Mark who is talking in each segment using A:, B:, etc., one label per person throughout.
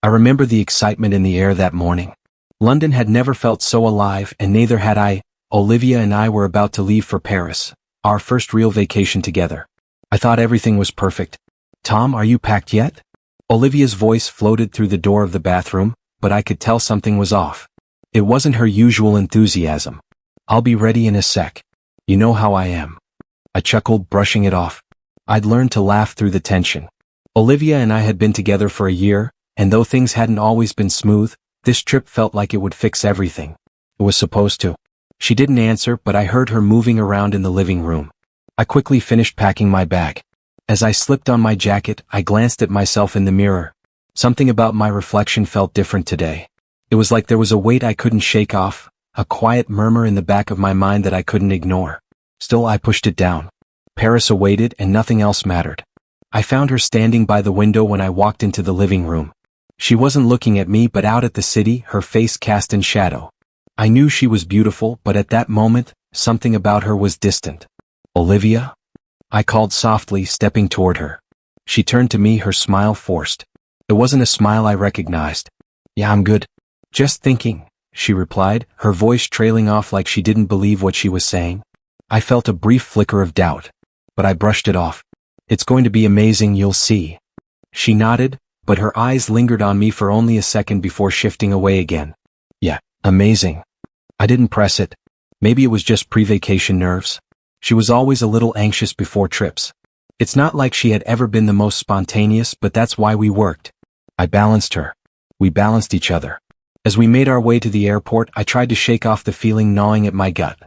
A: I remember the excitement in the air that morning. London had never felt so alive, and neither had I. Olivia and I were about to leave for Paris, our first real vacation together. I thought everything was perfect. "Tom, are you packed yet?" Olivia's voice floated through the door of the bathroom, but I could tell something was off. It wasn't her usual enthusiasm. "I'll be ready in a sec. You know how I am." I chuckled, brushing it off. I'd learned to laugh through the tension. Olivia and I had been together for a year, and though things hadn't always been smooth, this trip felt like it would fix everything. It was supposed to. She didn't answer, but I heard her moving around in the living room. I quickly finished packing my bag. As I slipped on my jacket, I glanced at myself in the mirror. Something about my reflection felt different today. It was like there was a weight I couldn't shake off, a quiet murmur in the back of my mind that I couldn't ignore. Still, I pushed it down. Paris awaited, and nothing else mattered. I found her standing by the window when I walked into the living room. She wasn't looking at me but out at the city, her face cast in shadow. I knew she was beautiful, but at that moment, something about her was distant. "Olivia?" I called softly, stepping toward her. She turned to me, her smile forced. It wasn't a smile I recognized. "Yeah, I'm good. Just thinking," she replied, her voice trailing off like she didn't believe what she was saying. I felt a brief flicker of doubt, but I brushed it off. "It's going to be amazing, you'll see." She nodded, but her eyes lingered on me for only a second before shifting away again. "Yeah, amazing." I didn't press it. Maybe it was just pre-vacation nerves. She was always a little anxious before trips. It's not like she had ever been the most spontaneous, but that's why we worked. I balanced her. We balanced each other. As we made our way to the airport, I tried to shake off the feeling gnawing at my gut.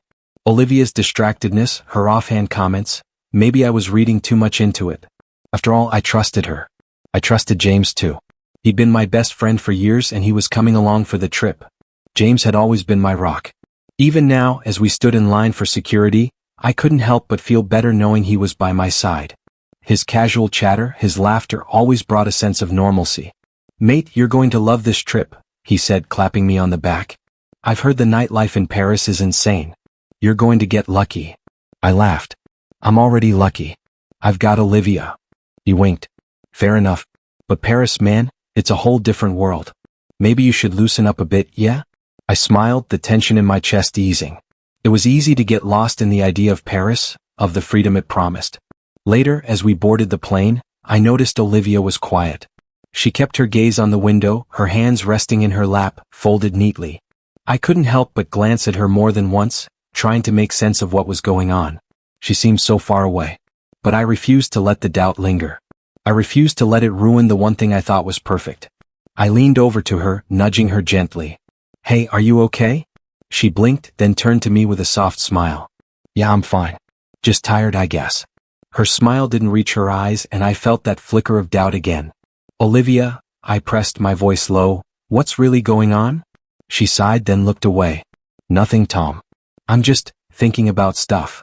A: Olivia's distractedness, her offhand comments, maybe I was reading too much into it. After all, I trusted her. I trusted James too. He'd been my best friend for years, and he was coming along for the trip. James had always been my rock. Even now, as we stood in line for security, I couldn't help but feel better knowing he was by my side. His casual chatter, his laughter always brought a sense of normalcy. "Mate, you're going to love this trip," he said, clapping me on the back. "I've heard the nightlife in Paris is insane. You're going to get lucky." I laughed. "I'm already lucky. I've got Olivia." He winked. "Fair enough. But Paris, man, it's a whole different world. Maybe you should loosen up a bit, yeah?" I smiled, the tension in my chest easing. It was easy to get lost in the idea of Paris, of the freedom it promised. Later, as we boarded the plane, I noticed Olivia was quiet. She kept her gaze on the window, her hands resting in her lap, folded neatly. I couldn't help but glance at her more than once, trying to make sense of what was going on. She seemed so far away. But I refused to let the doubt linger. I refused to let it ruin the one thing I thought was perfect. I leaned over to her, nudging her gently. "Hey, are you okay?" She blinked, then turned to me with a soft smile. "Yeah, I'm fine. Just tired, I guess." Her smile didn't reach her eyes, and I felt that flicker of doubt again. "Olivia," I pressed, my voice low, "what's really going on?" She sighed, then looked away. "Nothing, Tom. I'm just thinking about stuff."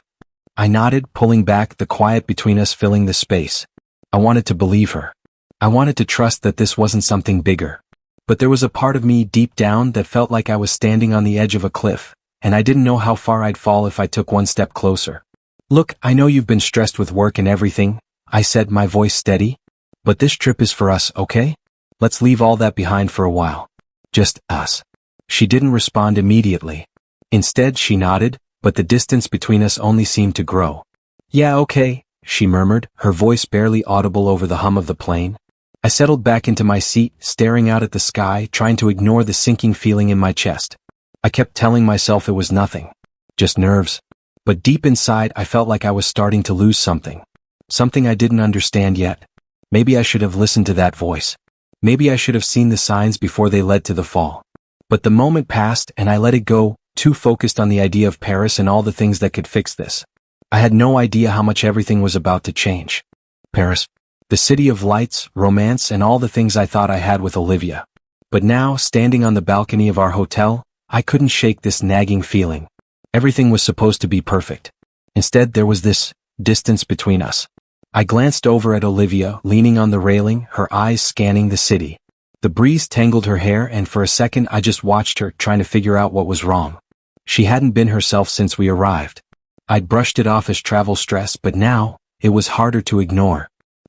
A: I nodded, pulling back, the quiet between us filling the space. I wanted to believe her. I wanted to trust that this wasn't something bigger. But there was a part of me deep down that felt like I was standing on the edge of a cliff, and I didn't know how far I'd fall if I took one step closer. "Look, I know you've been stressed with work and everything," I said, my voice steady. "But this trip is for us, okay? Let's leave all that behind for a while. Just us." She didn't respond immediately. Instead, she nodded, but the distance between us only seemed to grow. "Yeah, okay," she murmured, her voice barely audible over the hum of the plane. I settled back into my seat, staring out at the sky, trying to ignore the sinking feeling in my chest. I kept telling myself it was nothing. Just nerves. But deep inside, I felt like I was starting to lose something. Something I didn't understand yet. Maybe I should have listened to that voice. Maybe I should have seen the signs before they led to the fall. But the moment passed, and I let it go, too focused on the idea of Paris and all the things that could fix this. I had no idea how much everything was about to change. Paris. The city of lights, romance, and all the things I thought I had with Olivia. But now, standing on the balcony of our hotel, I couldn't shake this nagging feeling. Everything was supposed to be perfect. Instead, there was this distance between us. I glanced over at Olivia, leaning on the railing, her eyes scanning the city. The breeze tangled her hair, and for a second I just watched her, trying to figure out what was wrong. She hadn't been herself since we arrived. I'd brushed it off as travel stress, but now, it was harder to ignore.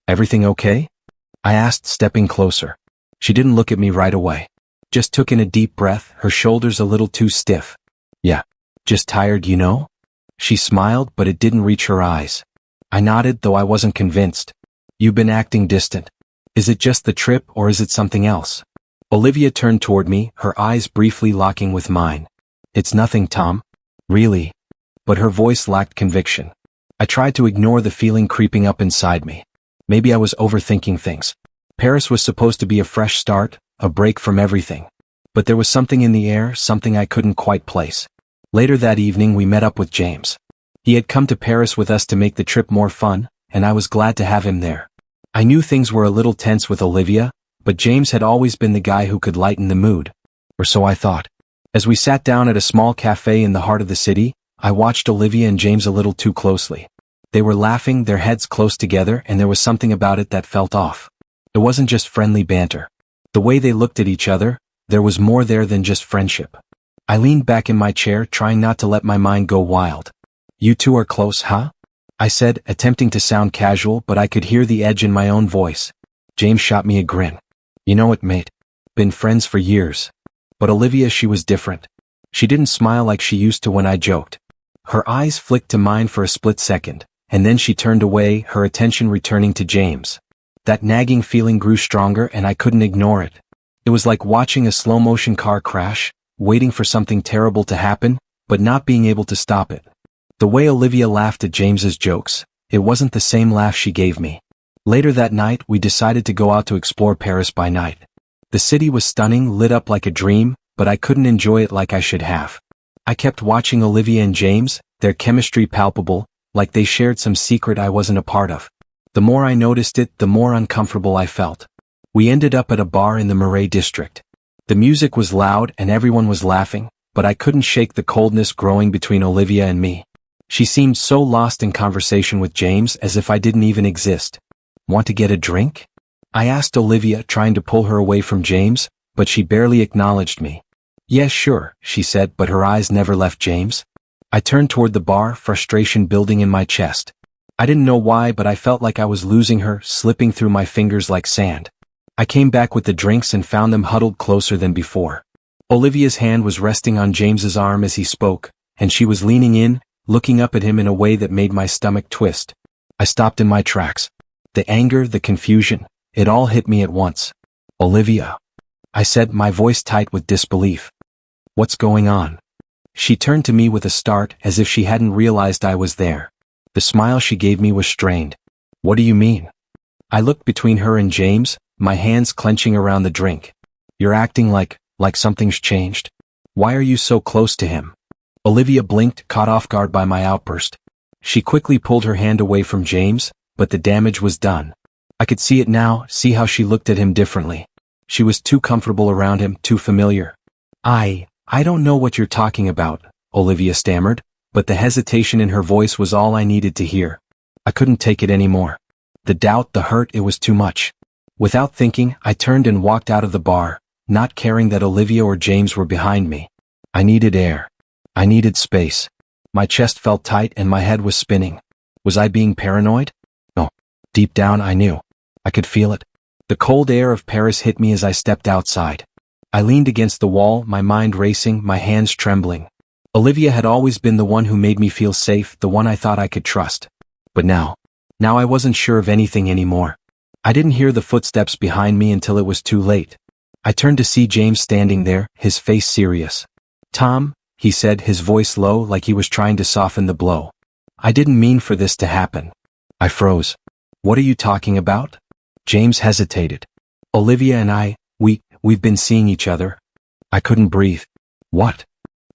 A: "Everything okay?" I asked, stepping closer. She didn't look at me right away. Just took in a deep breath, her shoulders a little too stiff. Yeah. Just tired, you know? She smiled, but it didn't reach her eyes. I nodded, though I wasn't convinced. You've been acting distant. Is it just the trip, or is it something else? Olivia turned toward me, her eyes briefly locking with mine. It's nothing, Tom. Really? But her voice lacked conviction. I tried to ignore the feeling creeping up inside me. Maybe I was overthinking things. Paris was supposed to be a fresh start, a break from everything. But there was something in the air, something I couldn't quite place. Later that evening we met up with James. He had come to Paris with us to make the trip more fun, and I was glad to have him there. I knew things were a little tense with Olivia, but James had always been the guy who could lighten the mood. Or so I thought. As we sat down at a small cafe in the heart of the city, I watched Olivia and James a little too closely. They were laughing, their heads close together, and there was something about it that felt off. It wasn't just friendly banter. The way they looked at each other, there was more there than just friendship. I leaned back in my chair, trying not to let my mind go wild. You two are close, huh? I said, attempting to sound casual, but I could hear the edge in my own voice. James shot me a grin. You know it, mate. Been friends for years. But Olivia, she was different. She didn't smile like she used to when I joked. Her eyes flicked to mine for a split second, and then she turned away, her attention returning to James. That nagging feeling grew stronger and I couldn't ignore it. It was like watching a slow-motion car crash, waiting for something terrible to happen, but not being able to stop it. The way Olivia laughed at James's jokes, it wasn't the same laugh she gave me. Later that night we decided to go out to explore Paris by night. The city was stunning, lit up like a dream, but I couldn't enjoy it like I should have. I kept watching Olivia and James, their chemistry palpable, like they shared some secret I wasn't a part of. The more I noticed it, the more uncomfortable I felt. We ended up at a bar in the Marais district. The music was loud and everyone was laughing, but I couldn't shake the coldness growing between Olivia and me. She seemed so lost in conversation with James as if I didn't even exist. Want to get a drink? I asked Olivia, trying to pull her away from James, but she barely acknowledged me. Yes, sure, she said, but her eyes never left James. I turned toward the bar, frustration building in my chest. I didn't know why, but I felt like I was losing her, slipping through my fingers like sand. I came back with the drinks and found them huddled closer than before. Olivia's hand was resting on James's arm as he spoke, and she was leaning in, looking up at him in a way that made my stomach twist. I stopped in my tracks. The anger, the confusion, it all hit me at once. Olivia, I said, my voice tight with disbelief. What's going on? She turned to me with a start, as if she hadn't realized I was there. The smile she gave me was strained. What do you mean? I looked between her and James, my hands clenching around the drink. You're acting like something's changed. Why are you so close to him? Olivia blinked, caught off guard by my outburst. She quickly pulled her hand away from James, but the damage was done. I could see it now, see how she looked at him differently. She was too comfortable around him, too familiar. I don't know what you're talking about, Olivia stammered, but the hesitation in her voice was all I needed to hear. I couldn't take it anymore. The doubt, the hurt, it was too much. Without thinking, I turned and walked out of the bar, not caring that Olivia or James were behind me. I needed air. I needed space. My chest felt tight and my head was spinning. Was I being paranoid? No. Deep down I knew. I could feel it. The cold air of Paris hit me as I stepped outside. I leaned against the wall, my mind racing, my hands trembling. Olivia had always been the one who made me feel safe, the one I thought I could trust. But now I wasn't sure of anything anymore. I didn't hear the footsteps behind me until it was too late. I turned to see James standing there, his face serious. Tom, he said, his voice low, like he was trying to soften the blow. I didn't mean for this to happen. I froze. What are you talking about? James hesitated. Olivia and I, we've been seeing each other. I couldn't breathe. What?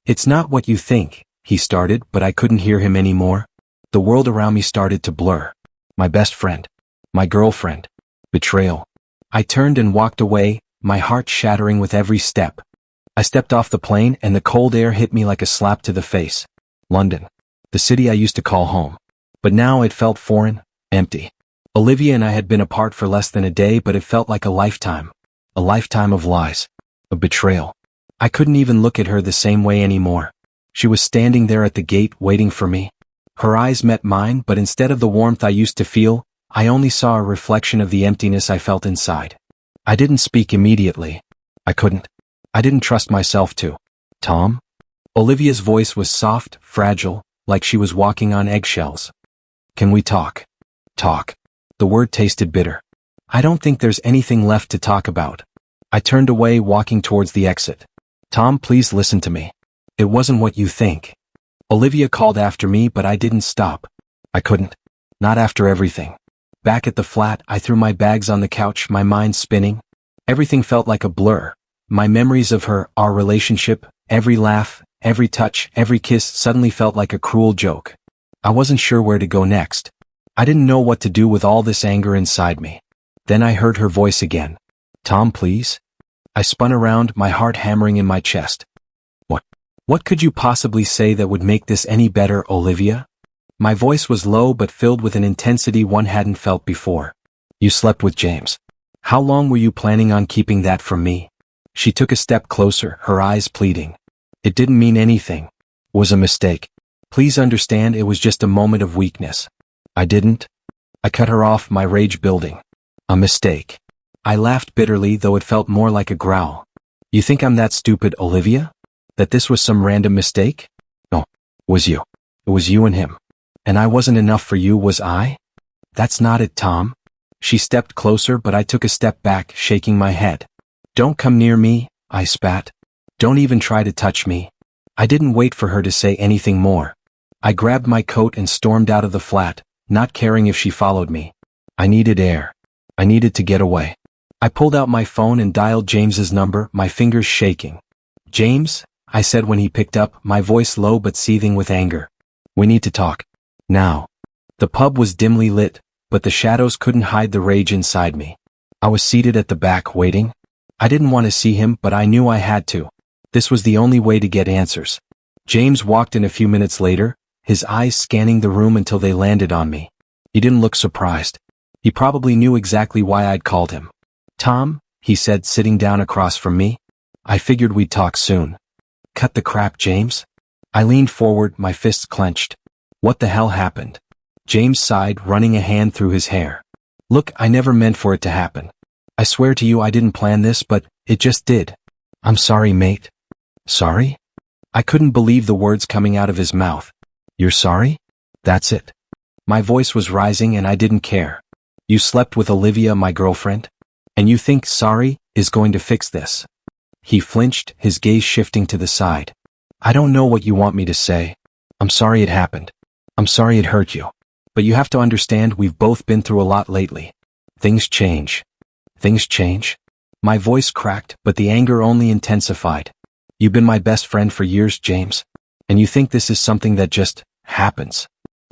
A: It's not what you think, he started, but I couldn't hear him anymore. The world around me started to blur. My best friend. My girlfriend. Betrayal. I turned and walked away, my heart shattering with every step. I stepped off the plane and the cold air hit me like a slap to the face. London. The city I used to call home. But now it felt foreign, empty. Olivia and I had been apart for less than a day, but it felt like a lifetime. A lifetime of lies. Of betrayal. I couldn't even look at her the same way anymore. She was standing there at the gate waiting for me. Her eyes met mine, but instead of the warmth I used to feel, I only saw a reflection of the emptiness I felt inside. I didn't speak immediately. I couldn't. I didn't trust myself to. Tom? Olivia's voice was soft, fragile, like she was walking on eggshells. Can we talk? Talk. The word tasted bitter. I don't think there's anything left to talk about. I turned away, walking towards the exit. Tom, please listen to me. It wasn't what you think. Olivia called after me, but I didn't stop. I couldn't. Not after everything. Back at the flat, I threw my bags on the couch, my mind spinning. Everything felt like a blur. My memories of her, our relationship, every laugh, every touch, every kiss suddenly felt like a cruel joke. I wasn't sure where to go next. I didn't know what to do with all this anger inside me. Then I heard her voice again. Tom, please? I spun around, my heart hammering in my chest. What could you possibly say that would make this any better, Olivia? My voice was low but filled with an intensity one hadn't felt before. You slept with James. How long were you planning on keeping that from me? She took a step closer, her eyes pleading. It didn't mean anything. It was a mistake. Please understand, it was just a moment of weakness. I didn't. I cut her off, my rage building. A mistake. I laughed bitterly, though it felt more like a growl. You think I'm that stupid, Olivia? That this was some random mistake? No. It was you. It was you and him. And I wasn't enough for you, was I? That's not it, Tom. She stepped closer, but I took a step back, shaking my head. Don't come near me, I spat. Don't even try to touch me. I didn't wait for her to say anything more. I grabbed my coat and stormed out of the flat, not caring if she followed me. I needed air. I needed to get away. I pulled out my phone and dialed James's number, my fingers shaking. James, I said when he picked up, my voice low but seething with anger. We need to talk. Now. The pub was dimly lit, but the shadows couldn't hide the rage inside me. I was seated at the back, waiting. I didn't want to see him, but I knew I had to. This was the only way to get answers. James walked in a few minutes later, his eyes scanning the room until they landed on me. He didn't look surprised. He probably knew exactly why I'd called him. Tom, he said, sitting down across from me. I figured we'd talk soon. Cut the crap, James. I leaned forward, my fists clenched. What the hell happened? James sighed, running a hand through his hair. Look, I never meant for it to happen. I swear to you I didn't plan this, but it just did. I'm sorry, mate. Sorry? I couldn't believe the words coming out of his mouth. You're sorry? That's it. My voice was rising and I didn't care. You slept with Olivia, my girlfriend? And you think sorry is going to fix this? He flinched, his gaze shifting to the side. I don't know what you want me to say. I'm sorry it happened. I'm sorry it hurt you. But you have to understand we've both been through a lot lately. Things change. Things change? My voice cracked, but the anger only intensified. You've been my best friend for years, James. And you think this is something that just happens.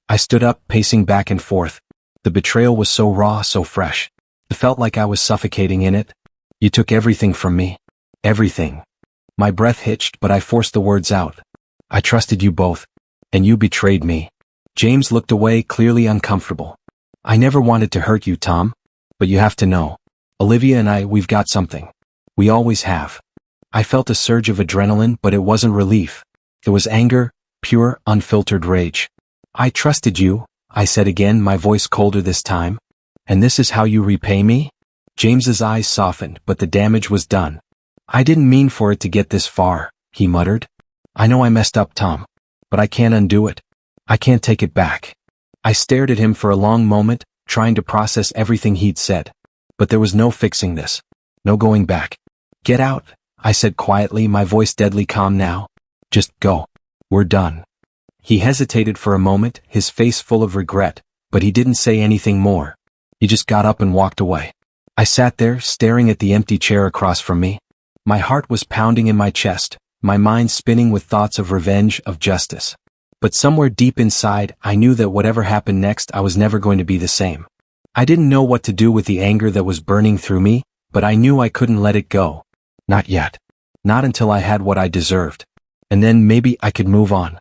A: I stood up, pacing back and forth. The betrayal was so raw, so fresh. It felt like I was suffocating in it. You took everything from me. Everything. My breath hitched, but I forced the words out. I trusted you both. And you betrayed me. James looked away, clearly uncomfortable. I never wanted to hurt you, Tom. But you have to know. Olivia and I, we've got something. We always have. I felt a surge of adrenaline, but it wasn't relief. It was anger, pure, unfiltered rage. I trusted you, I said again, my voice colder this time. And this is how you repay me? James's eyes softened, but the damage was done. I didn't mean for it to get this far, he muttered. I know I messed up, Tom. But I can't undo it. I can't take it back. I stared at him for a long moment, trying to process everything he'd said. But there was no fixing this. No going back. Get out, I said quietly, my voice deadly calm now. Just go. We're done. He hesitated for a moment, his face full of regret, but he didn't say anything more. He just got up and walked away. I sat there, staring at the empty chair across from me. My heart was pounding in my chest, my mind spinning with thoughts of revenge, of justice. But somewhere deep inside, I knew that whatever happened next, I was never going to be the same. I didn't know what to do with the anger that was burning through me, but I knew I couldn't let it go. Not yet. Not until I had what I deserved. And then maybe I could move on.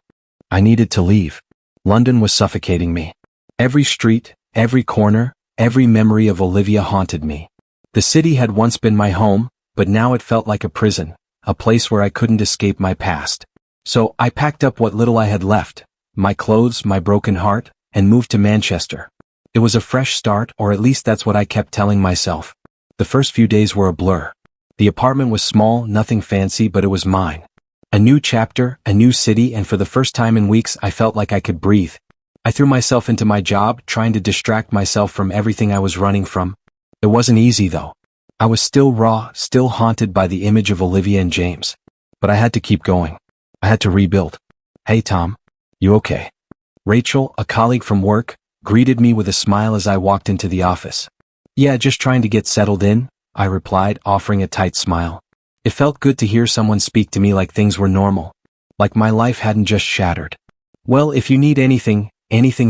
A: I needed to leave. London was suffocating me. Every street, every corner, every memory of Olivia haunted me. The city had once been my home, but now it felt like a prison, a place where I couldn't escape my past. So I packed up what little I had left, my clothes, my broken heart, and moved to Manchester. It was a fresh start, or at least that's what I kept telling myself. The first few days were a blur. The apartment was small, nothing fancy, but it was mine. A new chapter, a new city, and for the first time in weeks I felt like I could breathe. I threw myself into my job, trying to distract myself from everything I was running from. It wasn't easy though. I was still raw, still haunted by the image of Olivia and James. But I had to keep going. I had to rebuild. "Hey Tom. You okay?" Rachel, a colleague from work, greeted me with a smile as I walked into the office. "Yeah, just trying to get settled in," I replied, offering a tight smile. It felt good to hear someone speak to me like things were normal. Like my life hadn't just shattered. "Well, if you need anything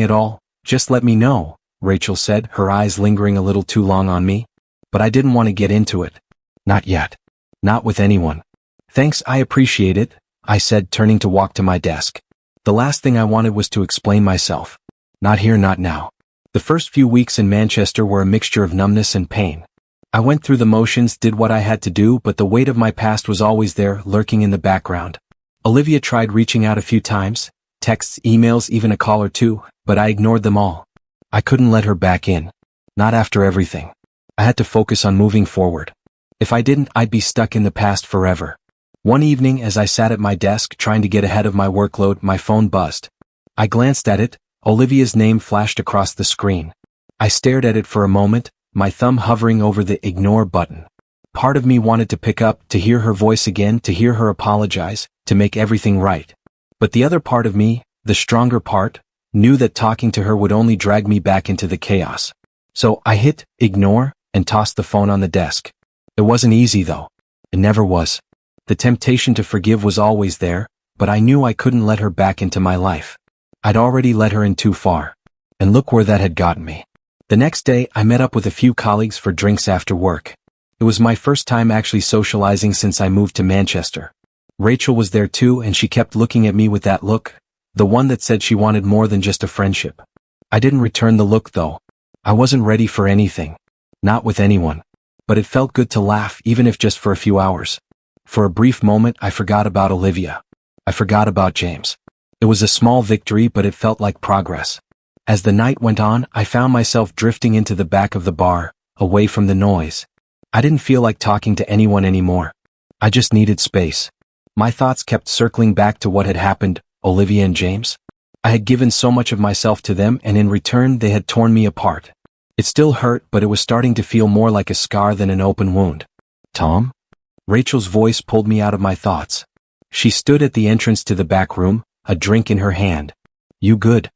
A: at all, just let me know," Rachel said, her eyes lingering a little too long on me. But I didn't want to get into it. Not yet. Not with anyone. "Thanks, I appreciate it," I said, turning to walk to my desk. The last thing I wanted was to explain myself. Not here, not now. The first few weeks in Manchester were a mixture of numbness and pain. I went through the motions, did what I had to do, but the weight of my past was always there, lurking in the background. Olivia tried reaching out a few times, texts, emails, even a call or two, but I ignored them all. I couldn't let her back in. Not after everything. I had to focus on moving forward. If I didn't, I'd be stuck in the past forever. One evening, as I sat at my desk trying to get ahead of my workload, my phone buzzed. I glanced at it. Olivia's name flashed across the screen. I stared at it for a moment, my thumb hovering over the ignore button. Part of me wanted to pick up, to hear her voice again, to hear her apologize, to make everything right. But the other part of me, the stronger part, knew that talking to her would only drag me back into the chaos. So I hit ignore and tossed the phone on the desk. It wasn't easy though. It never was. The temptation to forgive was always there, but I knew I couldn't let her back into my life. I'd already let her in too far. And look where that had gotten me. The next day, I met up with a few colleagues for drinks after work. It was my first time actually socializing since I moved to Manchester. Rachel was there too, and she kept looking at me with that look, the one that said she wanted more than just a friendship. I didn't return the look though. I wasn't ready for anything. Not with anyone. But it felt good to laugh, even if just for a few hours. For a brief moment, I forgot about Olivia. I forgot about James. It was a small victory, but it felt like progress. As the night went on, I found myself drifting into the back of the bar, away from the noise. I didn't feel like talking to anyone anymore. I just needed space. My thoughts kept circling back to what had happened, Olivia and James. I had given so much of myself to them, and in return they had torn me apart. It still hurt, but it was starting to feel more like a scar than an open wound. "Tom?" Rachel's voice pulled me out of my thoughts. She stood at the entrance to the back room, a drink in her hand. "You good?"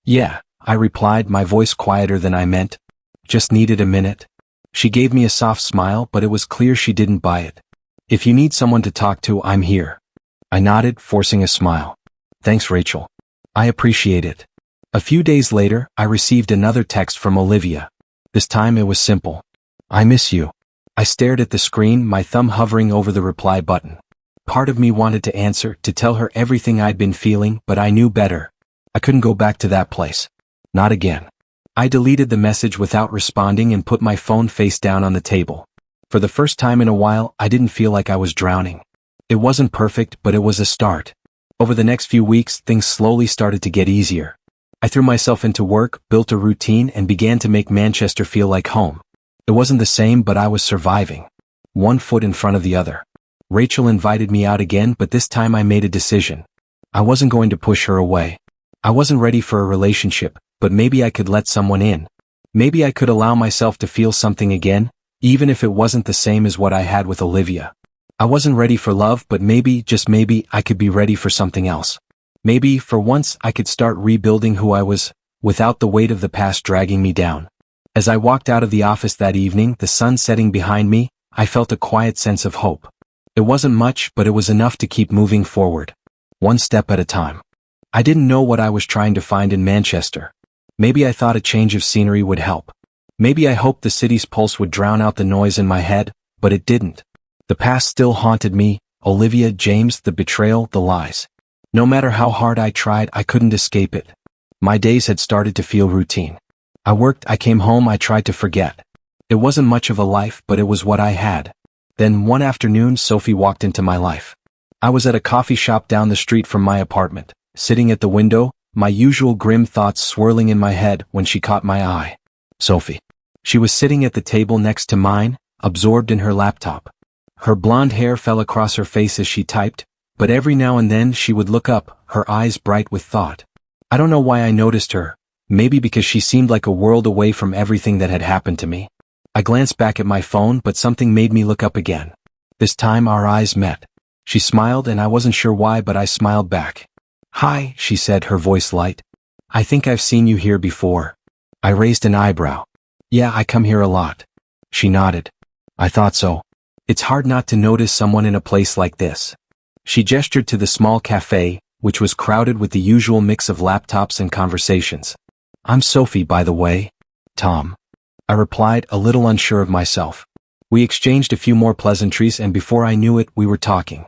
A: "Yeah," I replied, my voice quieter than I meant. "Just needed a minute." She gave me a soft smile, but it was clear she didn't buy it. "If you need someone to talk to, I'm here." I nodded, forcing a smile. "Thanks, Rachel. I appreciate it." A few days later, I received another text from Olivia. This time it was simple. "I miss you." I stared at the screen, my thumb hovering over the reply button. Part of me wanted to answer, to tell her everything I'd been feeling, but I knew better. I couldn't go back to that place. Not again. I deleted the message without responding and put my phone face down on the table. For the first time in a while, I didn't feel like I was drowning. It wasn't perfect, but it was a start. Over the next few weeks, things slowly started to get easier. I threw myself into work, built a routine, and began to make Manchester feel like home. It wasn't the same, but I was surviving. One foot in front of the other. Rachel invited me out again, but this time I made a decision. I wasn't going to push her away. I wasn't ready for a relationship, but maybe I could let someone in. Maybe I could allow myself to feel something again, even if it wasn't the same as what I had with Olivia. I wasn't ready for love, but maybe, just maybe, I could be ready for something else. Maybe, for once, I could start rebuilding who I was, without the weight of the past dragging me down. As I walked out of the office that evening, the sun setting behind me, I felt a quiet sense of hope. It wasn't much, but it was enough to keep moving forward. One step at a time. I didn't know what I was trying to find in Manchester. Maybe I thought a change of scenery would help. Maybe I hoped the city's pulse would drown out the noise in my head, but it didn't. The past still haunted me, Olivia, James, the betrayal, the lies. No matter how hard I tried, I couldn't escape it. My days had started to feel routine. I worked, I came home, I tried to forget. It wasn't much of a life, but it was what I had. Then one afternoon, Sophie walked into my life. I was at a coffee shop down the street from my apartment, sitting at the window, my usual grim thoughts swirling in my head when she caught my eye. Sophie. She was sitting at the table next to mine, absorbed in her laptop. Her blonde hair fell across her face as she typed, but every now and then she would look up, her eyes bright with thought. I don't know why I noticed her, maybe because she seemed like a world away from everything that had happened to me. I glanced back at my phone, but something made me look up again. This time our eyes met. She smiled and I wasn't sure why, but I smiled back. "Hi," she said, her voice light. "I think I've seen you here before." I raised an eyebrow. "Yeah, I come here a lot." She nodded. "I thought so. It's hard not to notice someone in a place like this." She gestured to the small cafe, which was crowded with the usual mix of laptops and conversations. "I'm Sophie, by the way." "Tom," I replied, a little unsure of myself. We exchanged a few more pleasantries and before I knew it, we were talking.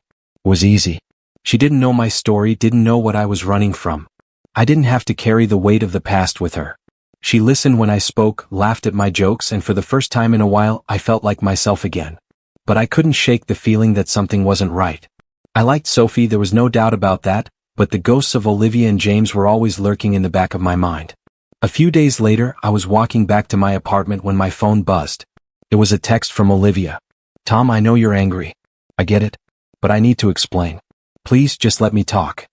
A: It was easy. She didn't know my story, didn't know what I was running from. I didn't have to carry the weight of the past with her. She listened when I spoke, laughed at my jokes, and for the first time in a while I felt like myself again. But I couldn't shake the feeling that something wasn't right. I liked Sophie, there was no doubt about that, but the ghosts of Olivia and James were always lurking in the back of my mind. A few days later, I was walking back to my apartment when my phone buzzed. It was a text from Olivia. "Tom, I know you're angry. I get it. But I need to explain. Please just let me talk."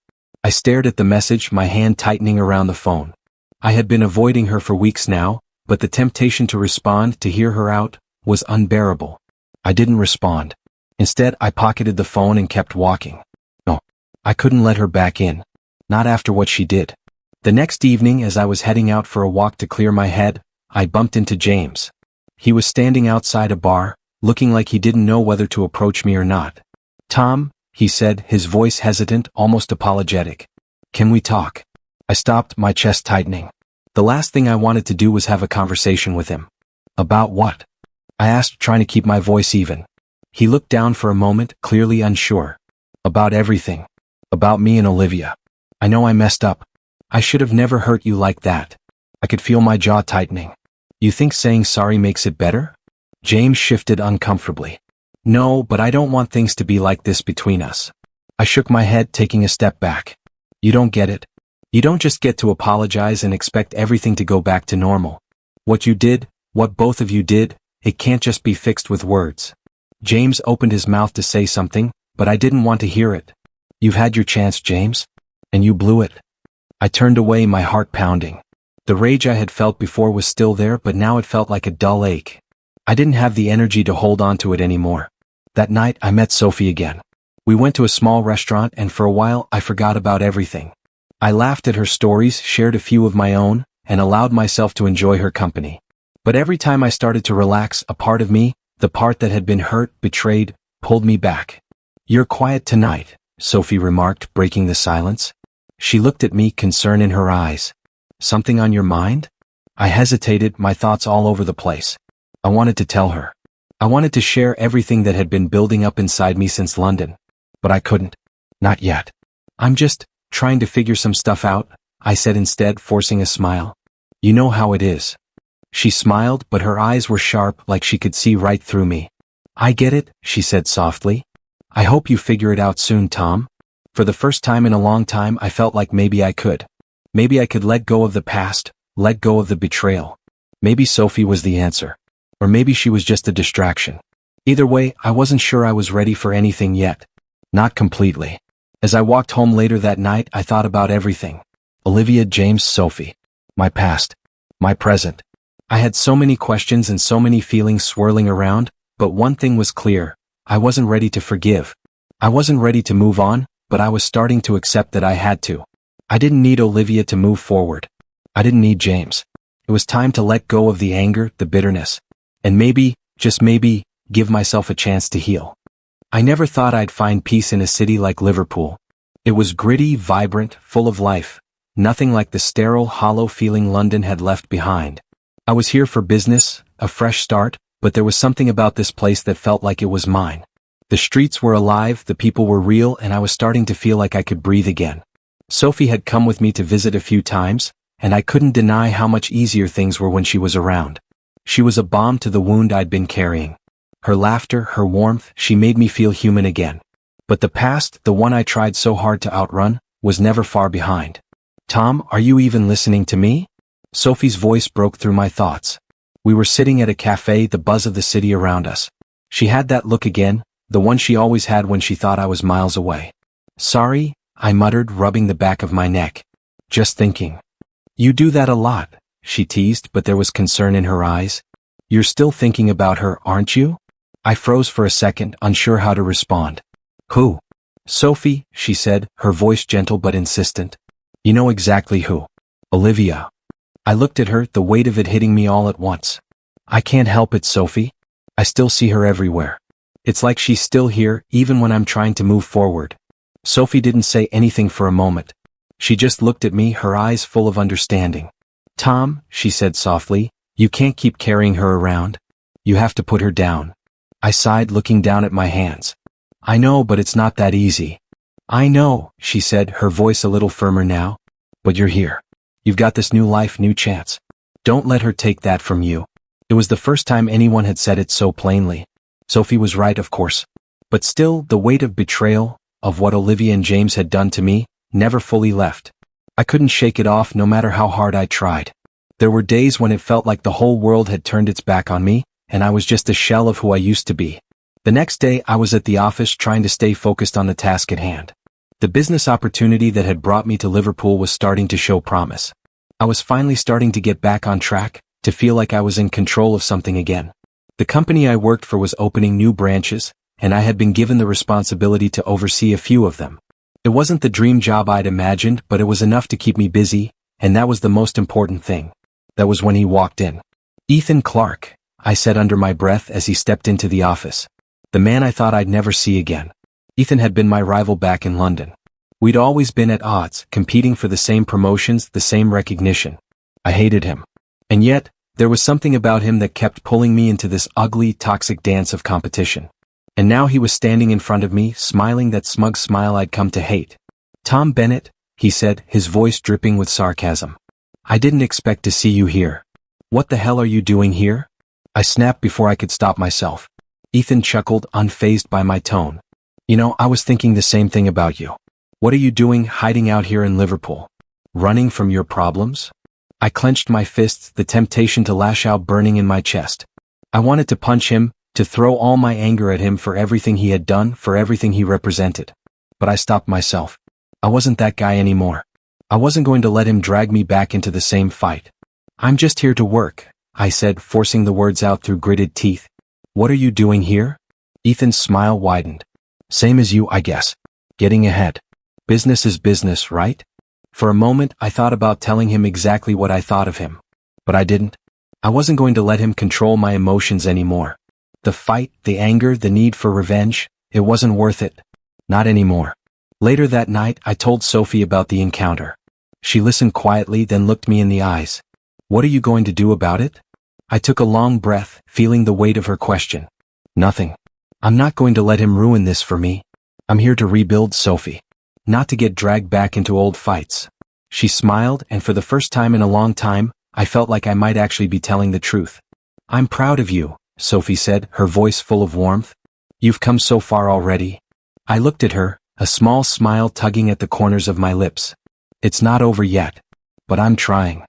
A: I stared at the message, my hand tightening around the phone. I had been avoiding her for weeks now, but the temptation to respond, to hear her out, was unbearable. I didn't respond. Instead, I pocketed the phone and kept walking. No, I couldn't let her back in. Not after what she did. The next evening, as I was heading out for a walk to clear my head, I bumped into James. He was standing outside a bar, looking like he didn't know whether to approach me or not. "Tom," he said, his voice hesitant, almost apologetic. "Can we talk?" I stopped, my chest tightening. The last thing I wanted to do was have a conversation with him. "About what?" I asked, trying to keep my voice even. He looked down for a moment, clearly unsure. "About everything. About me and Olivia. I know I messed up. I should have never hurt you like that." I could feel my jaw tightening. "You think saying sorry makes it better?" James shifted uncomfortably. "No, but I don't want things to be like this between us." I shook my head, taking a step back. "You don't get it. You don't just get to apologize and expect everything to go back to normal. What you did, what both of you did, it can't just be fixed with words." James opened his mouth to say something, but I didn't want to hear it. "You've had your chance, James. And you blew it." I turned away, my heart pounding. The rage I had felt before was still there, but now it felt like a dull ache. I didn't have the energy to hold on to it anymore. That night, I met Sophie again. We went to a small restaurant, and for a while, I forgot about everything. I laughed at her stories, shared a few of my own, and allowed myself to enjoy her company. But every time I started to relax, a part of me, the part that had been hurt, betrayed, pulled me back. "You're quiet tonight," Sophie remarked, breaking the silence. She looked at me, concern in her eyes. "Something on your mind?" I hesitated, my thoughts all over the place. I wanted to tell her. I wanted to share everything that had been building up inside me since London. But I couldn't. Not yet. "I'm just trying to figure some stuff out," I said instead, forcing a smile. "You know how it is." She smiled, but her eyes were sharp, like she could see right through me. "I get it," she said softly. "I hope you figure it out soon, Tom." For the first time in a long time, I felt like maybe I could. Maybe I could let go of the past, let go of the betrayal. Maybe Sophie was the answer. Or maybe she was just a distraction. Either way, I wasn't sure I was ready for anything yet. Not completely. As I walked home later that night, I thought about everything. Olivia, James, Sophie. My past. My present. I had so many questions and so many feelings swirling around, but one thing was clear. I wasn't ready to forgive. I wasn't ready to move on, but I was starting to accept that I had to. I didn't need Olivia to move forward. I didn't need James. It was time to let go of the anger, the bitterness. And maybe, just maybe, give myself a chance to heal. I never thought I'd find peace in a city like Liverpool. It was gritty, vibrant, full of life. Nothing like the sterile, hollow feeling London had left behind. I was here for business, a fresh start, but there was something about this place that felt like it was mine. The streets were alive, the people were real, and I was starting to feel like I could breathe again. Sophie had come with me to visit a few times, and I couldn't deny how much easier things were when she was around. She was a balm to the wound I'd been carrying. Her laughter, her warmth, she made me feel human again. But the past, the one I tried so hard to outrun, was never far behind. "Tom, are you even listening to me?" Sophie's voice broke through my thoughts. We were sitting at a cafe, the buzz of the city around us. She had that look again, the one she always had when she thought I was miles away. Sorry, I muttered, rubbing the back of my neck. Just thinking. You do that a lot, she teased, but there was concern in her eyes. You're still thinking about her, aren't you? I froze for a second, unsure how to respond. Who? Sophie, she said, her voice gentle but insistent. You know exactly who. Olivia. I looked at her, the weight of it hitting me all at once. I can't help it, Sophie. I still see her everywhere. It's like she's still here, even when I'm trying to move forward. Sophie didn't say anything for a moment. She just looked at me, her eyes full of understanding. Tom, she said softly, you can't keep carrying her around. You have to put her down. I sighed, looking down at my hands. I know, but it's not that easy. I know, she said, her voice a little firmer now. But you're here. You've got this new life, new chance. Don't let her take that from you. It was the first time anyone had said it so plainly. Sophie was right, of course. But still, the weight of betrayal, of what Olivia and James had done to me, never fully left. I couldn't shake it off no matter how hard I tried. There were days when it felt like the whole world had turned its back on me, and I was just a shell of who I used to be. The next day I was at the office trying to stay focused on the task at hand. The business opportunity that had brought me to Liverpool was starting to show promise. I was finally starting to get back on track, to feel like I was in control of something again. The company I worked for was opening new branches, and I had been given the responsibility to oversee a few of them. It wasn't the dream job I'd imagined, but it was enough to keep me busy, and that was the most important thing. That was when he walked in. Ethan Clark, I said under my breath as he stepped into the office. The man I thought I'd never see again. Ethan had been my rival back in London. We'd always been at odds, competing for the same promotions, the same recognition. I hated him. And yet, there was something about him that kept pulling me into this ugly, toxic dance of competition. And now he was standing in front of me, smiling that smug smile I'd come to hate. Tom Bennett, he said, his voice dripping with sarcasm. I didn't expect to see you here. What the hell are you doing here? I snapped before I could stop myself. Ethan chuckled, unfazed by my tone. You know, I was thinking the same thing about you. What are you doing hiding out here in Liverpool? Running from your problems? I clenched my fists, the temptation to lash out burning in my chest. I wanted to punch him, to throw all my anger at him for everything he had done, for everything he represented. But I stopped myself. I wasn't that guy anymore. I wasn't going to let him drag me back into the same fight. I'm just here to work, I said, forcing the words out through gritted teeth. What are you doing here? Ethan's smile widened. Same as you, I guess. Getting ahead. Business is business, right? For a moment, I thought about telling him exactly what I thought of him. But I didn't. I wasn't going to let him control my emotions anymore. The fight, the anger, the need for revenge, it wasn't worth it. Not anymore. Later that night, I told Sophie about the encounter. She listened quietly, then looked me in the eyes. What are you going to do about it? I took a long breath, feeling the weight of her question. Nothing. I'm not going to let him ruin this for me. I'm here to rebuild, Sophie. Not to get dragged back into old fights. She smiled, and for the first time in a long time, I felt like I might actually be telling the truth. I'm proud of you, Sophie said, her voice full of warmth. You've come so far already. I looked at her, a small smile tugging at the corners of my lips. It's not over yet. But I'm trying.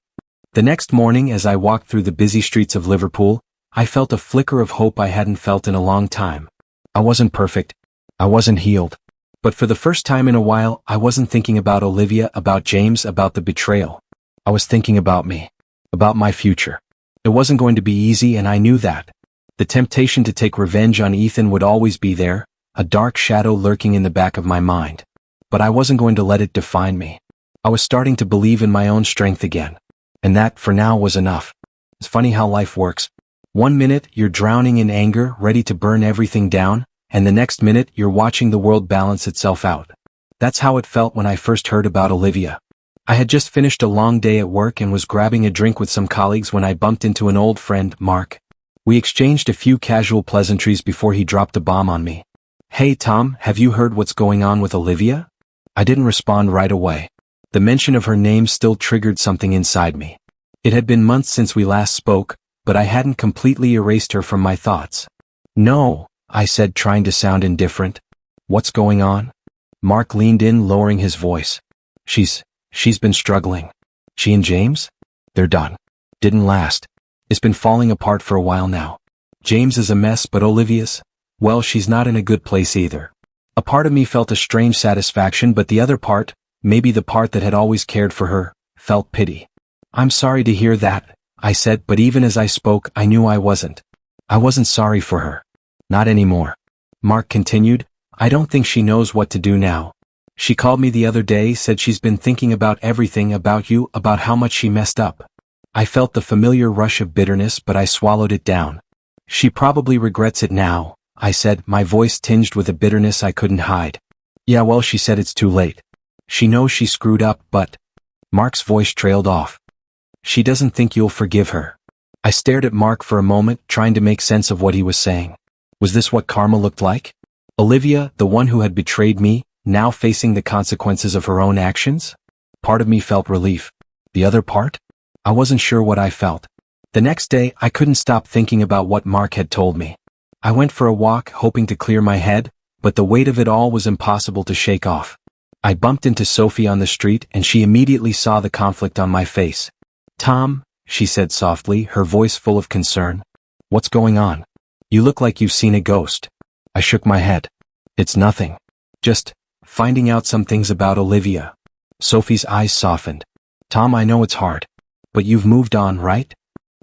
A: The next morning, as I walked through the busy streets of Liverpool, I felt a flicker of hope I hadn't felt in a long time. I wasn't perfect. I wasn't healed. But for the first time in a while, I wasn't thinking about Olivia, about James, about the betrayal. I was thinking about me. About my future. It wasn't going to be easy, and I knew that. The temptation to take revenge on Ethan would always be there, a dark shadow lurking in the back of my mind. But I wasn't going to let it define me. I was starting to believe in my own strength again. And that, for now, was enough. It's funny how life works. One minute, you're drowning in anger, ready to burn everything down, and the next minute, you're watching the world balance itself out. That's how it felt when I first heard about Olivia. I had just finished a long day at work and was grabbing a drink with some colleagues when I bumped into an old friend, Mark. We exchanged a few casual pleasantries before he dropped a bomb on me. Hey Tom, have you heard what's going on with Olivia? I didn't respond right away. The mention of her name still triggered something inside me. It had been months since we last spoke, but I hadn't completely erased her from my thoughts. No, I said, trying to sound indifferent. What's going on? Mark leaned in, lowering his voice. She's been struggling. She and James? They're done. Didn't last. It's been falling apart for a while now. James is a mess, but Olivia's, well, she's not in a good place either. A part of me felt a strange satisfaction, but the other part, maybe the part that had always cared for her, felt pity. I'm sorry to hear that, I said, but even as I spoke, I knew I wasn't. I wasn't sorry for her. Not anymore. Mark continued, I don't think she knows what to do now. She called me the other day, said she's been thinking about everything about you, about how much she messed up. I felt the familiar rush of bitterness, but I swallowed it down. She probably regrets it now, I said, my voice tinged with a bitterness I couldn't hide. Yeah, well, she said it's too late. She knows she screwed up, but... Mark's voice trailed off. She doesn't think you'll forgive her. I stared at Mark for a moment, trying to make sense of what he was saying. Was this what karma looked like? Olivia, the one who had betrayed me, now facing the consequences of her own actions? Part of me felt relief. The other part? I wasn't sure what I felt. The next day, I couldn't stop thinking about what Mark had told me. I went for a walk, hoping to clear my head, but the weight of it all was impossible to shake off. I bumped into Sophie on the street, and she immediately saw the conflict on my face. Tom, she said softly, her voice full of concern. What's going on? You look like you've seen a ghost. I shook my head. It's nothing. Just finding out some things about Olivia. Sophie's eyes softened. Tom, I know it's hard. But you've moved on, right?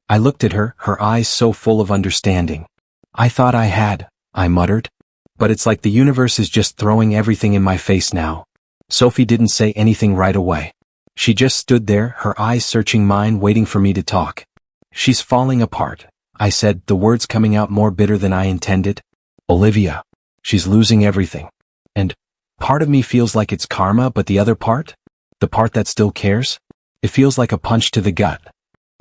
A: I looked at her, her eyes so full of understanding. I thought I had, I muttered. But it's like the universe is just throwing everything in my face now. Sophie didn't say anything right away. She just stood there, her eyes searching mine, waiting for me to talk. She's falling apart, I said, the words coming out more bitter than I intended. Olivia. She's losing everything. And part of me feels like it's karma, but the other part? The part that still cares? It feels like a punch to the gut.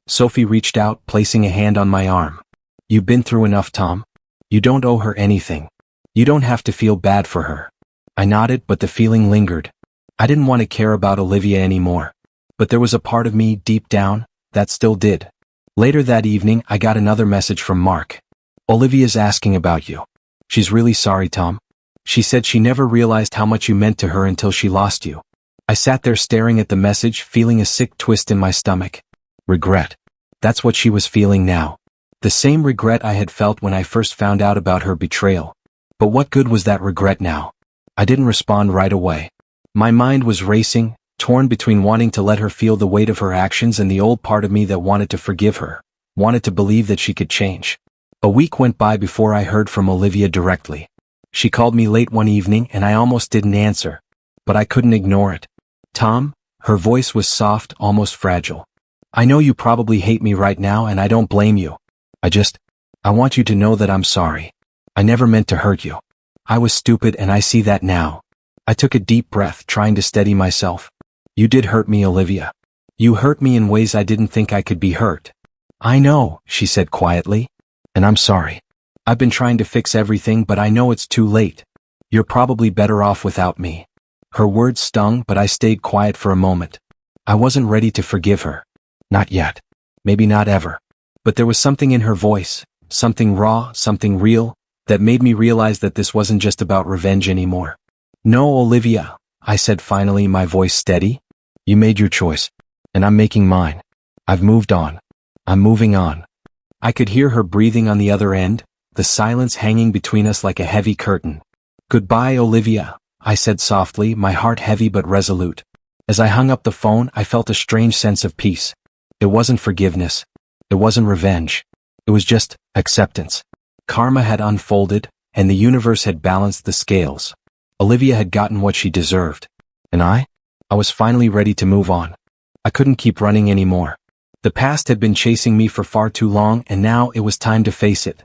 A: Sophie reached out, placing a hand on my arm. You've been through enough, Tom. You don't owe her anything. You don't have to feel bad for her. I nodded, but the feeling lingered. I didn't want to care about Olivia anymore. But there was a part of me, deep down, that still did. Later that evening, I got another message from Mark. Olivia's asking about you. She's really sorry, Tom. She said she never realized how much you meant to her until she lost you. I sat there staring at the message, feeling a sick twist in my stomach. Regret. That's what she was feeling now. The same regret I had felt when I first found out about her betrayal. But what good was that regret now? I didn't respond right away. My mind was racing, torn between wanting to let her feel the weight of her actions and the old part of me that wanted to forgive her, wanted to believe that she could change. A week went by before I heard from Olivia directly. She called me late one evening and I almost didn't answer. But I couldn't ignore it. Tom, her voice was soft, almost fragile. I know you probably hate me right now and I don't blame you. I want you to know that I'm sorry. I never meant to hurt you. I was stupid and I see that now. I took a deep breath, trying to steady myself. You did hurt me, Olivia. You hurt me in ways I didn't think I could be hurt. I know, she said quietly. And I'm sorry. I've been trying to fix everything, but I know it's too late. You're probably better off without me. Her words stung, but I stayed quiet for a moment. I wasn't ready to forgive her. Not yet. Maybe not ever. But there was something in her voice, something raw, something real, that made me realize that this wasn't just about revenge anymore. No, Olivia, I said finally, my voice steady. You made your choice, and I'm making mine. I've moved on. I'm moving on. I could hear her breathing on the other end, the silence hanging between us like a heavy curtain. Goodbye, Olivia, I said softly, my heart heavy but resolute. As I hung up the phone, I felt a strange sense of peace. It wasn't forgiveness. It wasn't revenge. It was just acceptance. Karma had unfolded, and the universe had balanced the scales. Olivia had gotten what she deserved. And I was finally ready to move on. I couldn't keep running anymore. The past had been chasing me for far too long, and now it was time to face it.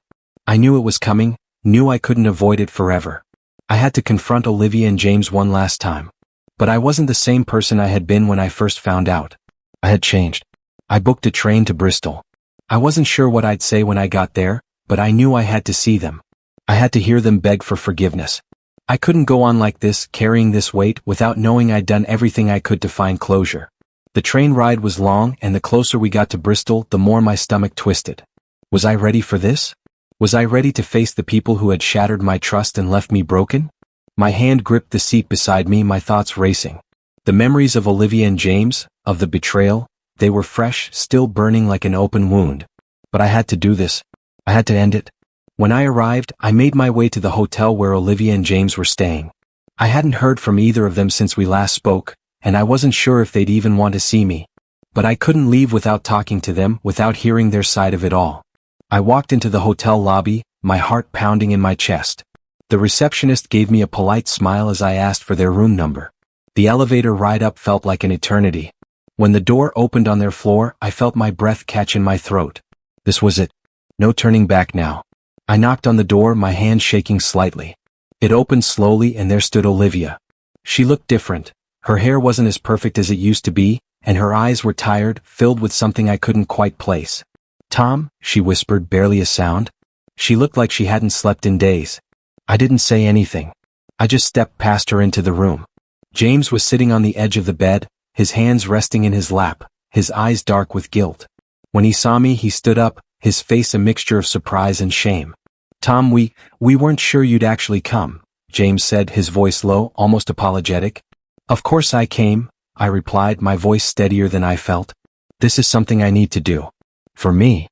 A: I knew it was coming, knew I couldn't avoid it forever. I had to confront Olivia and James one last time. But I wasn't the same person I had been when I first found out. I had changed. I booked a train to Bristol. I wasn't sure what I'd say when I got there, but I knew I had to see them. I had to hear them beg for forgiveness. I couldn't go on like this, carrying this weight, without knowing I'd done everything I could to find closure. The train ride was long, and the closer we got to Bristol, the more my stomach twisted. Was I ready for this? Was I ready to face the people who had shattered my trust and left me broken? My hand gripped the seat beside me, my thoughts racing. The memories of Olivia and James, of the betrayal, they were fresh, still burning like an open wound. But I had to do this. I had to end it. When I arrived, I made my way to the hotel where Olivia and James were staying. I hadn't heard from either of them since we last spoke, and I wasn't sure if they'd even want to see me. But I couldn't leave without talking to them, without hearing their side of it all. I walked into the hotel lobby, my heart pounding in my chest. The receptionist gave me a polite smile as I asked for their room number. The elevator ride up felt like an eternity. When the door opened on their floor, I felt my breath catch in my throat. This was it. No turning back now. I knocked on the door, my hand shaking slightly. It opened slowly and there stood Olivia. She looked different. Her hair wasn't as perfect as it used to be, and her eyes were tired, filled with something I couldn't quite place. "Tom," she whispered, barely a sound. She looked like she hadn't slept in days. I didn't say anything. I just stepped past her into the room. James was sitting on the edge of the bed, his hands resting in his lap, his eyes dark with guilt. When he saw me, he stood up, his face a mixture of surprise and shame. "Tom, we weren't sure you'd actually come," James said, his voice low, almost apologetic. "Of course I came," I replied, my voice steadier than I felt. "This is something I need to do. For me."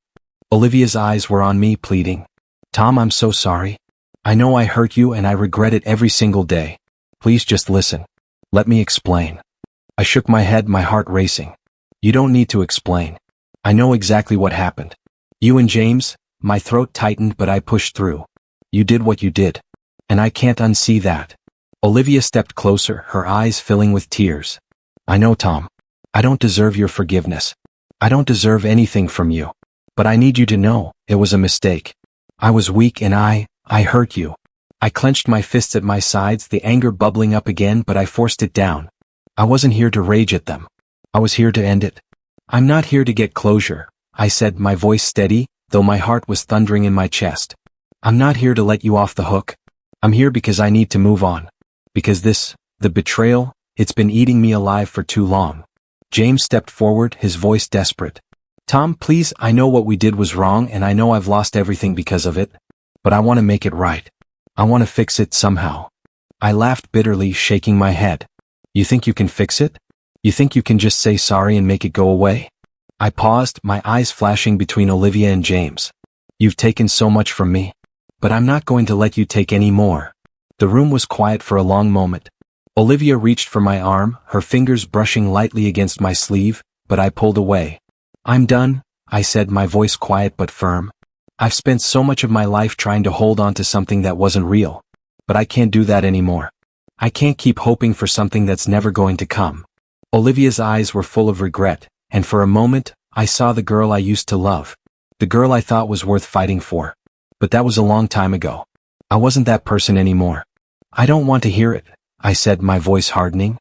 A: Olivia's eyes were on me, pleading. "Tom, I'm so sorry. I know I hurt you and I regret it every single day. Please just listen. Let me explain." I shook my head, my heart racing. "You don't need to explain. I know exactly what happened. You and James," my throat tightened but I pushed through. "You did what you did. And I can't unsee that." Olivia stepped closer, her eyes filling with tears. "I know, Tom. I don't deserve your forgiveness. I don't deserve anything from you. But I need you to know, it was a mistake. I was weak and I hurt you." I clenched my fists at my sides, the anger bubbling up again, but I forced it down. I wasn't here to rage at them. I was here to end it. "I'm not here to get closure," I said, my voice steady, though my heart was thundering in my chest. "I'm not here to let you off the hook. I'm here because I need to move on. Because the betrayal, it's been eating me alive for too long." James stepped forward, his voice desperate. "Tom, please, I know what we did was wrong and I know I've lost everything because of it. But I want to make it right. I want to fix it somehow." I laughed bitterly, shaking my head. "You think you can fix it? You think you can just say sorry and make it go away?" I paused, my eyes flashing between Olivia and James. "You've taken so much from me. But I'm not going to let you take any more." The room was quiet for a long moment. Olivia reached for my arm, her fingers brushing lightly against my sleeve, but I pulled away. "I'm done," I said, my voice quiet but firm. "I've spent so much of my life trying to hold on to something that wasn't real. But I can't do that anymore. I can't keep hoping for something that's never going to come." Olivia's eyes were full of regret, and for a moment, I saw the girl I used to love. The girl I thought was worth fighting for. But that was a long time ago. I wasn't that person anymore. "I don't want to hear it," I said, my voice hardening.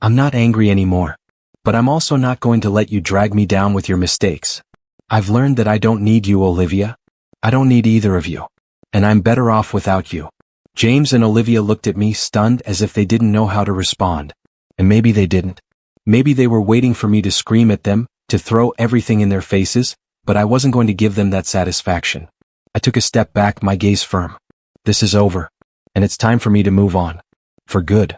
A: "I'm not angry anymore. But I'm also not going to let you drag me down with your mistakes. I've learned that I don't need you, Olivia. I don't need either of you. And I'm better off without you." James and Olivia looked at me, stunned, as if they didn't know how to respond. And maybe they didn't. Maybe they were waiting for me to scream at them, to throw everything in their faces, but I wasn't going to give them that satisfaction. I took a step back, my gaze firm. This is over. And it's time for me to move on. For good.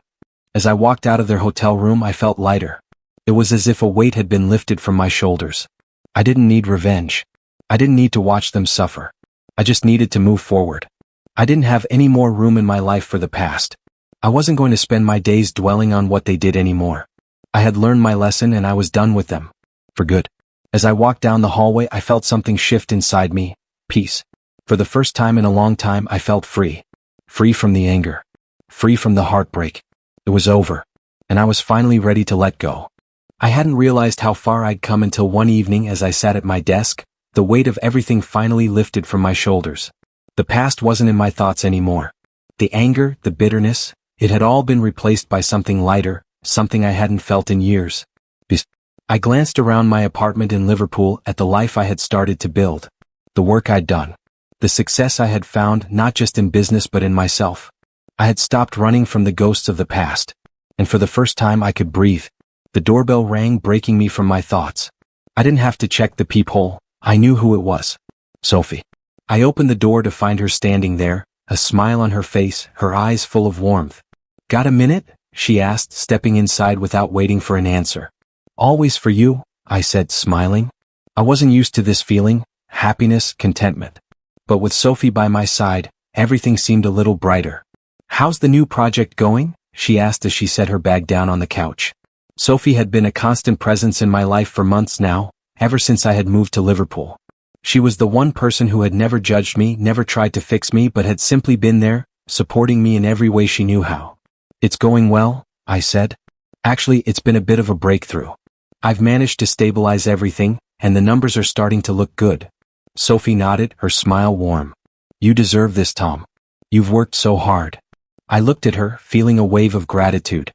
A: As I walked out of their hotel room, I felt lighter. It was as if a weight had been lifted from my shoulders. I didn't need revenge. I didn't need to watch them suffer. I just needed to move forward. I didn't have any more room in my life for the past. I wasn't going to spend my days dwelling on what they did anymore. I had learned my lesson and I was done with them. For good. As I walked down the hallway, I felt something shift inside me. Peace. For the first time in a long time, I felt free. Free from the anger. Free from the heartbreak. It was over. And I was finally ready to let go. I hadn't realized how far I'd come until one evening as I sat at my desk, the weight of everything finally lifted from my shoulders. The past wasn't in my thoughts anymore. The anger, the bitterness, it had all been replaced by something lighter, something I hadn't felt in years. I glanced around my apartment in Liverpool at the life I had started to build. The work I'd done. The success I had found, not just in business but in myself. I had stopped running from the ghosts of the past. And for the first time I could breathe. The doorbell rang, breaking me from my thoughts. I didn't have to check the peephole. I knew who it was. Sophie. I opened the door to find her standing there, a smile on her face, her eyes full of warmth. "Got a minute?" she asked, stepping inside without waiting for an answer. "Always for you," I said, smiling. I wasn't used to this feeling, happiness, contentment. But with Sophie by my side, everything seemed a little brighter. "How's the new project going?" she asked as she set her bag down on the couch. Sophie had been a constant presence in my life for months now, ever since I had moved to Liverpool. She was the one person who had never judged me, never tried to fix me, but had simply been there, supporting me in every way she knew how. "It's going well," I said. "Actually, it's been a bit of a breakthrough. I've managed to stabilize everything, and the numbers are starting to look good." Sophie nodded, her smile warm. "You deserve this, Tom. You've worked so hard." I looked at her, feeling a wave of gratitude.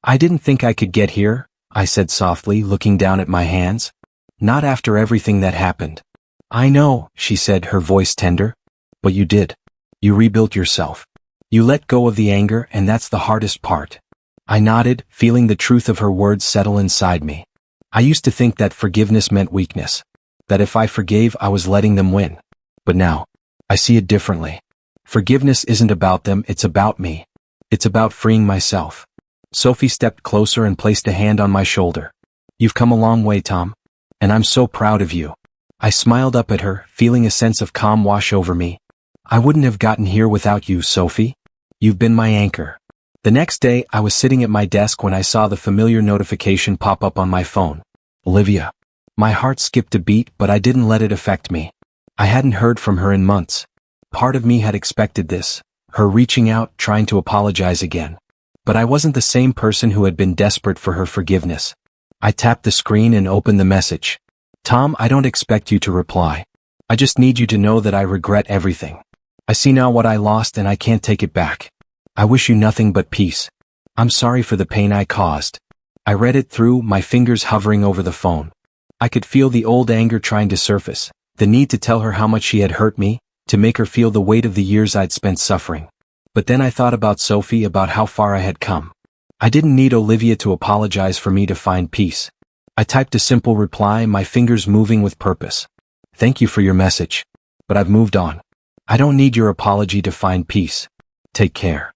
A: "I didn't think I could get here," I said softly, looking down at my hands. "Not after everything that happened." "I know," she said, her voice tender. "But you did. You rebuilt yourself. You let go of the anger, and that's the hardest part." I nodded, feeling the truth of her words settle inside me. I used to think that forgiveness meant weakness. That if I forgave, I was letting them win. But now, I see it differently. Forgiveness isn't about them, it's about me. It's about freeing myself. Sophie stepped closer and placed a hand on my shoulder. "You've come a long way, Tom. And I'm so proud of you." I smiled up at her, feeling a sense of calm wash over me. "I wouldn't have gotten here without you, Sophie. You've been my anchor." The next day, I was sitting at my desk when I saw the familiar notification pop up on my phone. Olivia. My heart skipped a beat, but I didn't let it affect me. I hadn't heard from her in months. Part of me had expected this, her reaching out, trying to apologize again. But I wasn't the same person who had been desperate for her forgiveness. I tapped the screen and opened the message. "Tom, I don't expect you to reply. I just need you to know that I regret everything. I see now what I lost and I can't take it back. I wish you nothing but peace. I'm sorry for the pain I caused." I read it through, my fingers hovering over the phone. I could feel the old anger trying to surface, the need to tell her how much she had hurt me, to make her feel the weight of the years I'd spent suffering. But then I thought about Sophie, about how far I had come. I didn't need Olivia to apologize for me to find peace. I typed a simple reply, my fingers moving with purpose. "Thank you for your message. But I've moved on. I don't need your apology to find peace. Take care."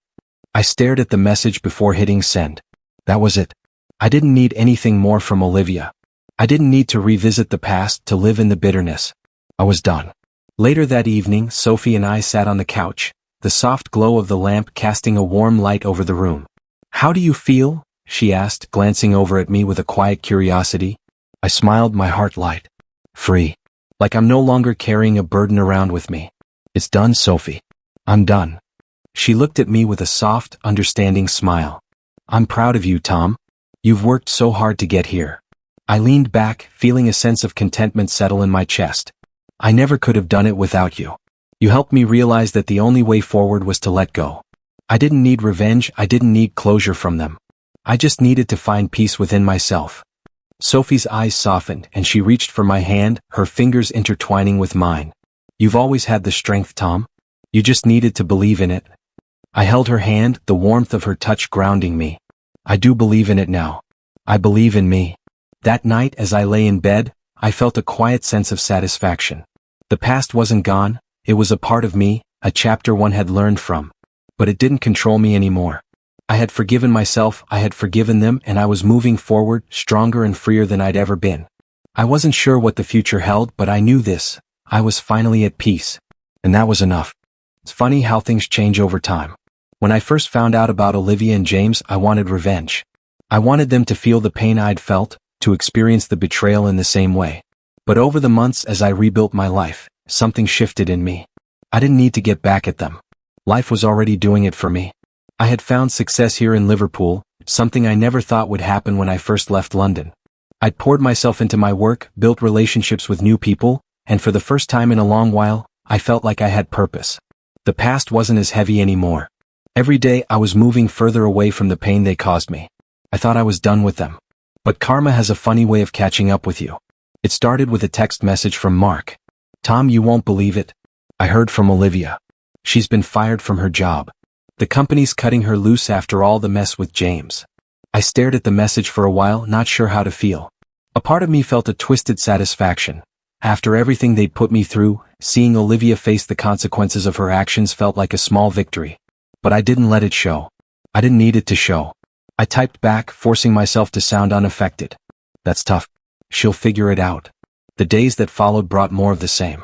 A: I stared at the message before hitting send. That was it. I didn't need anything more from Olivia. I didn't need to revisit the past, to live in the bitterness. I was done. Later that evening, Sophie and I sat on the couch, the soft glow of the lamp casting a warm light over the room. "How do you feel?" she asked, glancing over at me with a quiet curiosity. I smiled, my heart light. Free. Like I'm no longer carrying a burden around with me. "It's done, Sophie. I'm done." She looked at me with a soft, understanding smile. "I'm proud of you, Tom. You've worked so hard to get here." I leaned back, feeling a sense of contentment settle in my chest. "I never could have done it without you. You helped me realize that the only way forward was to let go. I didn't need revenge, I didn't need closure from them. I just needed to find peace within myself." Sophie's eyes softened, and she reached for my hand, her fingers intertwining with mine. "You've always had the strength, Tom. You just needed to believe in it." I held her hand, the warmth of her touch grounding me. "I do believe in it now. I believe in me." That night, as I lay in bed, I felt a quiet sense of satisfaction. The past wasn't gone, it was a part of me, a chapter one had learned from. But it didn't control me anymore. I had forgiven myself, I had forgiven them, and I was moving forward, stronger and freer than I'd ever been. I wasn't sure what the future held, but I knew this. I was finally at peace. And that was enough. It's funny how things change over time. When I first found out about Olivia and James, I wanted revenge. I wanted them to feel the pain I'd felt, to experience the betrayal in the same way. But over the months as I rebuilt my life, something shifted in me. I didn't need to get back at them. Life was already doing it for me. I had found success here in Liverpool, something I never thought would happen when I first left London. I'd poured myself into my work, built relationships with new people, and for the first time in a long while, I felt like I had purpose. The past wasn't as heavy anymore. Every day I was moving further away from the pain they caused me. I thought I was done with them. But karma has a funny way of catching up with you. It started with a text message from Mark. "Tom, you won't believe it. I heard from Olivia. She's been fired from her job. The company's cutting her loose after all the mess with James." I stared at the message for a while, not sure how to feel. A part of me felt a twisted satisfaction. After everything they'd put me through, seeing Olivia face the consequences of her actions felt like a small victory. But I didn't let it show. I didn't need it to show. I typed back, forcing myself to sound unaffected. "That's tough. She'll figure it out." The days that followed brought more of the same.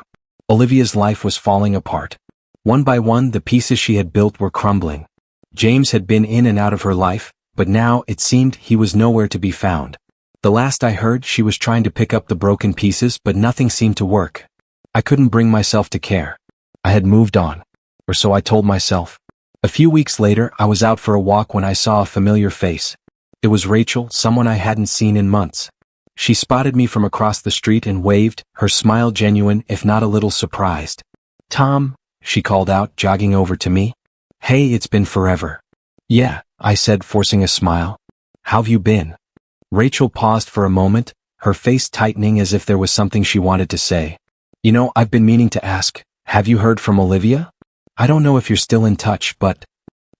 A: Olivia's life was falling apart. One by one, the pieces she had built were crumbling. James had been in and out of her life, but now it seemed he was nowhere to be found. The last I heard, she was trying to pick up the broken pieces, but nothing seemed to work. I couldn't bring myself to care. I had moved on. Or so I told myself. A few weeks later, I was out for a walk when I saw a familiar face. It was Rachel, someone I hadn't seen in months. She spotted me from across the street and waved, her smile genuine if not a little surprised. "Tom," she called out, jogging over to me. "Hey, it's been forever." "Yeah," I said, forcing a smile. "How've you been?" Rachel paused for a moment, her face tightening as if there was something she wanted to say. "You know, I've been meaning to ask, have you heard from Olivia? I don't know if you're still in touch, but—"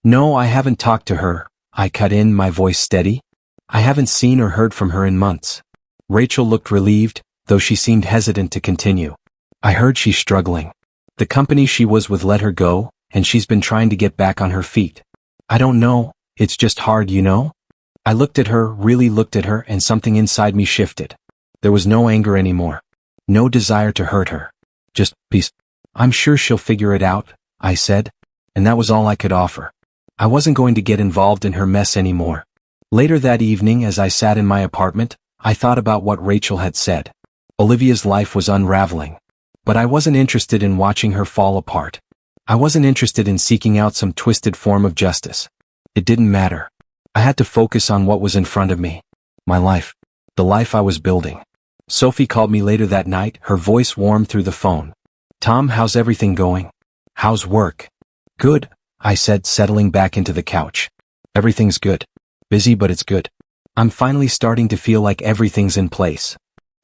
A: "No, I haven't talked to her," I cut in, my voice steady. "I haven't seen or heard from her in months." Rachel looked relieved, though she seemed hesitant to continue. "I heard she's struggling. The company she was with let her go, and she's been trying to get back on her feet. I don't know, it's just hard, you know?" I looked at her, really looked at her, and something inside me shifted. There was no anger anymore. No desire to hurt her. Just peace. "I'm sure she'll figure it out," I said. And that was all I could offer. I wasn't going to get involved in her mess anymore. Later that evening, as I sat in my apartment, I thought about what Rachel had said. Olivia's life was unraveling. But I wasn't interested in watching her fall apart. I wasn't interested in seeking out some twisted form of justice. It didn't matter. I had to focus on what was in front of me. My life. The life I was building. Sophie called me later that night, her voice warm through the phone. "Tom, how's everything going? How's work?" "Good," I said, settling back into the couch. "Everything's good. Busy, but it's good. I'm finally starting to feel like everything's in place."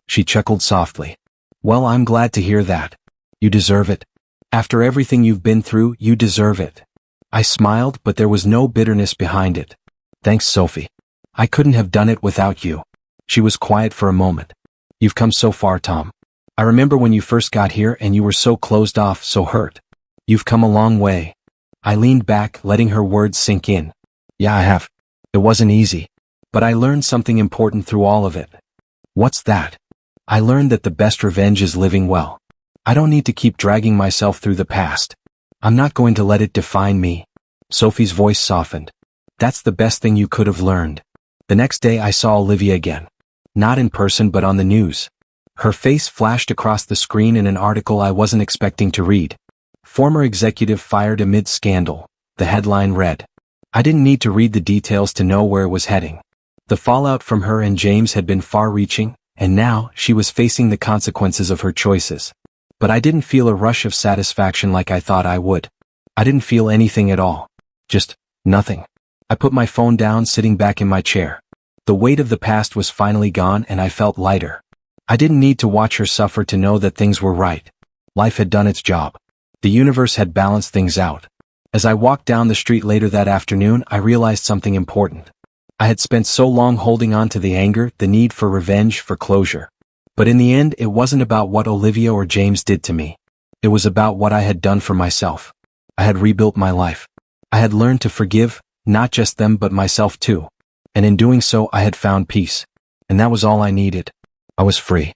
A: She chuckled softly. "Well, I'm glad to hear that. You deserve it. After everything you've been through, you deserve it." I smiled, but there was no bitterness behind it. "Thanks, Sophie. I couldn't have done it without you." She was quiet for a moment. "You've come so far, Tom. I remember when you first got here and you were so closed off, so hurt. You've come a long way." I leaned back, letting her words sink in. "Yeah, I have. It wasn't easy. But I learned something important through all of it." "What's that?" "I learned that the best revenge is living well. I don't need to keep dragging myself through the past. I'm not going to let it define me." Sophie's voice softened. "That's the best thing you could have learned." The next day I saw Olivia again. Not in person but on the news. Her face flashed across the screen in an article I wasn't expecting to read. "Former executive fired amid scandal," the headline read. I didn't need to read the details to know where it was heading. The fallout from her and James had been far-reaching, and now she was facing the consequences of her choices. But I didn't feel a rush of satisfaction like I thought I would. I didn't feel anything at all. Just nothing. I put my phone down, sitting back in my chair. The weight of the past was finally gone and I felt lighter. I didn't need to watch her suffer to know that things were right. Life had done its job. The universe had balanced things out. As I walked down the street later that afternoon, I realized something important. I had spent so long holding on to the anger, the need for revenge, for closure. But in the end, it wasn't about what Olivia or James did to me. It was about what I had done for myself. I had rebuilt my life. I had learned to forgive, not just them but myself too. And in doing so, I had found peace. And that was all I needed. I was free.